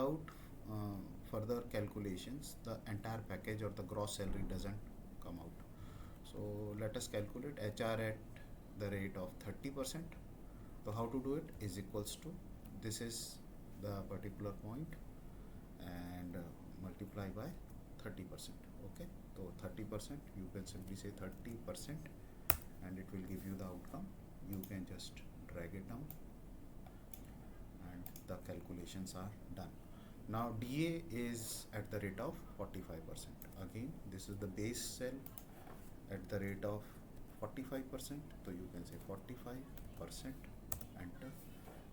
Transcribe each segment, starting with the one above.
without further calculations, the entire package or the gross salary doesn't come out. So let us calculate HR at the rate of 30%. So how to do it is equals to, this is the particular point, and multiply by 30%. Okay, so 30%, you can simply say 30%, and it will give you the outcome. You can just drag it down and the calculations are done. Now DA is at the rate of 45%. Again, this is the base cell at the rate of 45%. So you can say 45%, enter,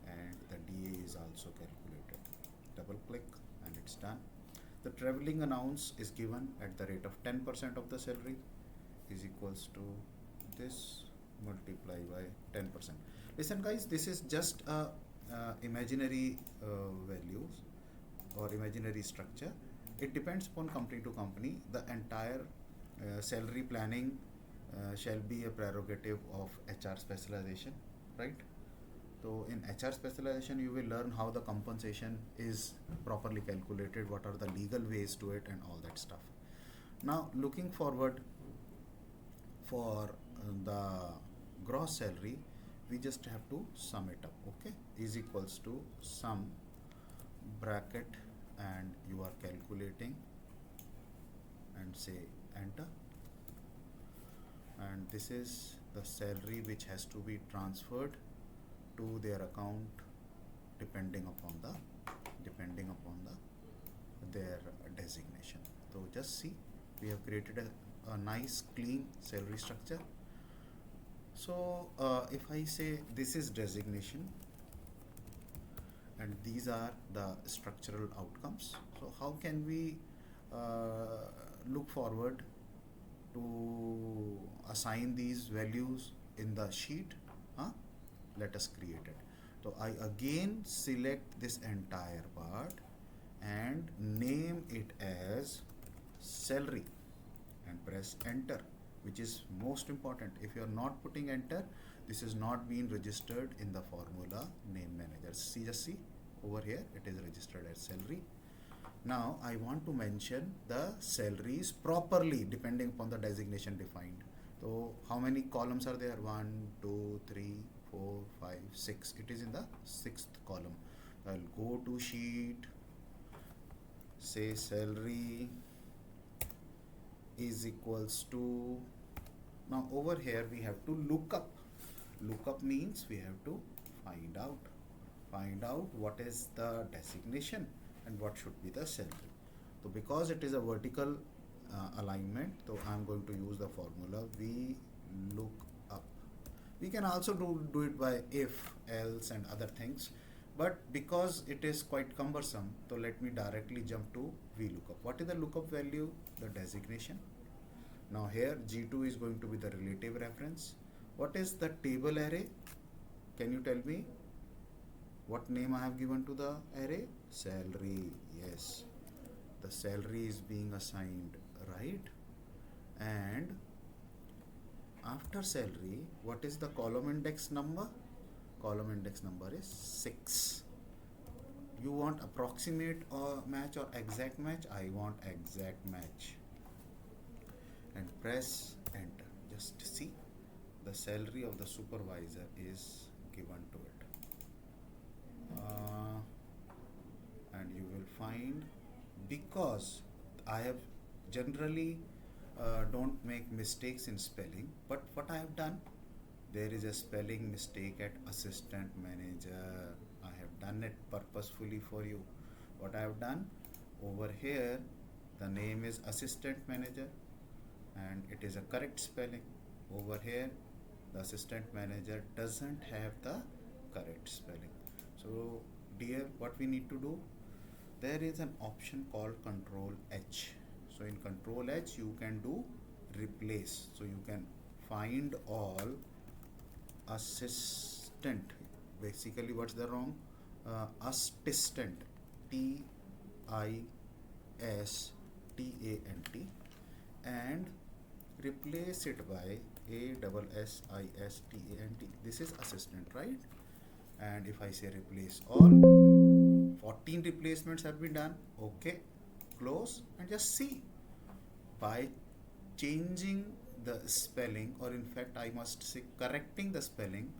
and the DA is also calculated. Double click and it's done. The traveling allowance is given at the rate of 10% of the salary, is equals to this multiply by 10%. Listen guys, this is just a imaginary values or imaginary structure. It depends upon company to company. The entire salary planning shall be a prerogative of HR specialization, right? So in HR specialization, you will learn how the compensation is properly calculated, what are the legal ways to it, and all that stuff. Now, looking forward for the gross salary, we just have to sum it up. Okay, is equals to sum bracket, and you are calculating and say enter, and this is the salary which has to be transferred to their account depending upon their designation. So just see, we have created a nice clean salary structure. So if I say this is designation and these are the structural outcomes, so how can we look forward to assign these values in the sheet? Let us create it. So I again select this entire part and name it as salary and press enter, which is most important. If you are not putting enter, this is not being registered in the formula name manager. Just see over here, it is registered as salary. Now I want to mention the salaries properly depending upon the designation defined. So how many columns are there? 1, 2, 3, 4, 5, 6. It is in the 6th column. I'll go to sheet, say salary is equals to, now over here we have to look up. Look up means we have to find out what is the designation and what should be the salary. So because it is a vertical alignment, so I'm going to use the formula we look up. We can also do it by if, else, and other things, but because it is quite cumbersome, so let me directly jump to VLOOKUP. What is the lookup value? The designation. Now here G2 is going to be the relative reference. What is the table array? Can you tell me what name I have given to the array? Salary. Yes, the salary is being assigned, right? And after salary, what is the column index number? Column index number is 6. You want approximate or match or exact match? I want exact match. And press enter. Just see, the salary of the supervisor is given to it. And you will find, because I have generally don't make mistakes in spelling, but what I have done, there is a spelling mistake at assistant manager. I have done it purposefully for you. What I have done, over here the name is assistant manager and it is a correct spelling. Over here the assistant manager doesn't have the correct spelling. So dear, what we need to do, there is an option called Control H. So in Control H you can do replace. So you can find all assistant. Basically what's the wrong? Assistant, TISTANT, and replace it by ASSISTANT. This is assistant, right? And if I say replace all, 14 replacements have been done. Okay, close and just see. By changing the spelling, or in fact I must say correcting the spelling,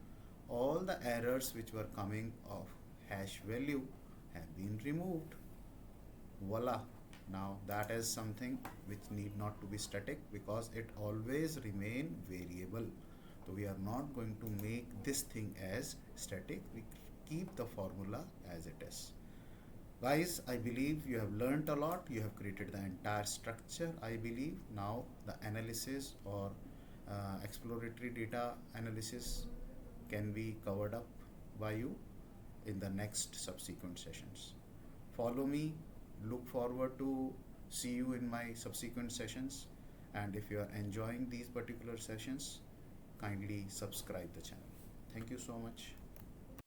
all the errors which were coming of hash value have been removed. Voila. Now that is something which need not to be static, because it always remain variable. So we are not going to make this thing as static. We keep the formula as it is. Guys, I believe you have learnt a lot. You have created the entire structure. I believe now the analysis or exploratory data analysis can be covered up by you in the next subsequent sessions. Follow me. Look forward to see you in my subsequent sessions. And if you are enjoying these particular sessions, kindly subscribe the channel. Thank you so much.